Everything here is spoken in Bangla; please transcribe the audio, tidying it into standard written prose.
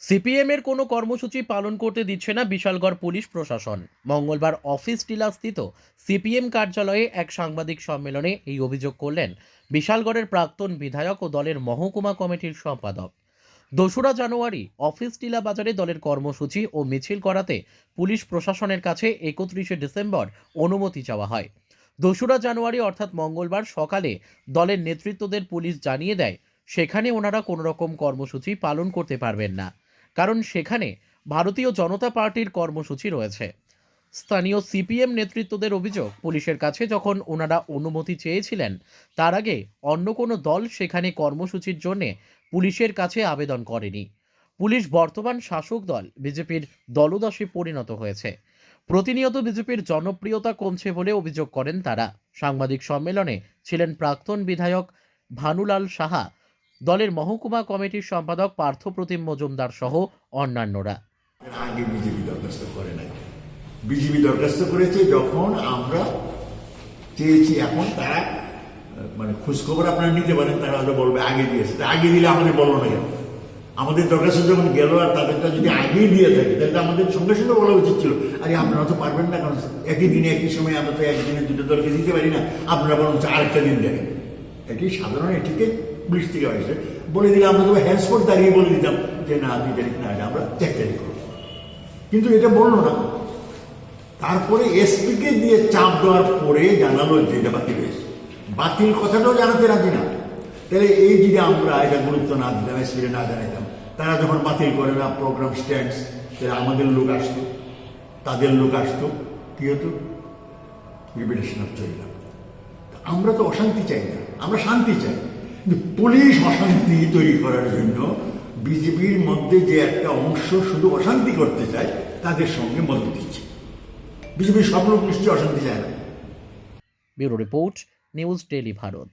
সিপিএমের কোনো কর্মসূচি পালন করতে দিচ্ছে না বিশালগড় পুলিশ প্রশাসন। মঙ্গলবার অফিস টিলাস্থিত সিপিএম কার্যালয়ে এক সাংবাদিক সম্মেলনে এই অভিযোগ করলেন বিশালগড়ের প্রাক্তন বিধায়ক ও দলের মহকুমা কমিটির সম্পাদক। ২রা জানুয়ারি অফিস টিলা বাজারে দলের কর্মসূচি ও মিছিল করাতে পুলিশ প্রশাসনের কাছে ৩১শে ডিসেম্বর অনুমতি চাওয়া হয়। ২রা জানুয়ারি অর্থাৎ মঙ্গলবার সকালে দলের নেতৃত্বদের পুলিশ জানিয়ে দেয় সেখানে ওনারা কোনো রকম কর্মসূচি পালন করতে পারবেন না, কারণ সেখানে ভারতীয় জনতা পার্টির কর্মসূচি রয়েছে। স্থানীয় সিপিএম নেতৃত্বদের অভিযোগ, পুলিশের কাছে যখন ওনারা অনুমতি চেয়েছিলেন তার আগে অন্য কোনো দল সেখানে কর্মসূচির জন্যে পুলিশের কাছে আবেদন করেনি। পুলিশ বর্তমান শাসক দল বিজেপির দলদাসে পরিণত হয়েছে। প্রতিনিয়ত বিজেপির জনপ্রিয়তা কমছে বলে অভিযোগ করেন তারা। সাংবাদিক সম্মেলনে ছিলেন প্রাক্তন বিধায়ক ভানুলাল সাহা, দলের মহকুমা কমিটির সম্পাদক পার্থপ্রতিম মজুমদার সহ অন্যান্যরা। আগে বিজেপি দরখাস্ত করে নাই, বিজেপি দরখাস্ত করেছে যখন আমরা চেয়েছি। এখন তারা মানে খোঁজখবর আপনারা নিতে পারেন, তারা হয়তো বলবে আগে দিয়েছে। তা আগে দিলে আমাদের বললো না কেন? আমাদের দরখাস্ত যখন গেল আর তাদেরটা যদি আগেই দিয়ে থাকে তাহলে আমাদের সঙ্গে সঙ্গে বলা উচিত ছিল, আরে আপনারা তো পারবেন না, কারণ একই দিনে একই সময় আমরা তো একদিনে দুটো দলকে দিতে পারি না, আপনারা বরং আরেকটা দিন দেখেন। এটি সাধারণ এটিকে পুলিশ থেকে হয়েছে বলে দিলে আমরা তো হ্যান্ডস্পট দাঁড়িয়ে বলে দিতাম যে না 2 তারিখ না, এটা আমরা 1 তারিখ করব। কিন্তু এটা বললো না। তারপরে এসপিকে দিয়ে চাপ দেওয়ার পরে জানালো যে এটা বাতিল হয়েছে। বাতিল কথাটাও জানাতে রাজি না। তাহলে এই যদি আমরা এটা গুরুত্ব না দিতাম, এসপিকে না জানাইতাম, তারা যখন বাতিল করে না প্রোগ্রাম স্ট্যান্ডস, তাহলে আমাদের লোক আসতো, তাদের লোক আসতো, কি হতো? রিপিটেশন অফ চললাম। আমরা তো অশান্তি চাই না, আমরা শান্তি চাই। কিন্তু পুলিশ অশান্তি তৈরি করার জন্য বিজেপির মধ্যে যে একটা অংশ শুধু অশান্তি করতে চায় তাদের সঙ্গে মদত দিচ্ছে। বিজেপির সব লোক নিশ্চয়ই অশান্তি চায় না। Bureau report, news daily Bharat.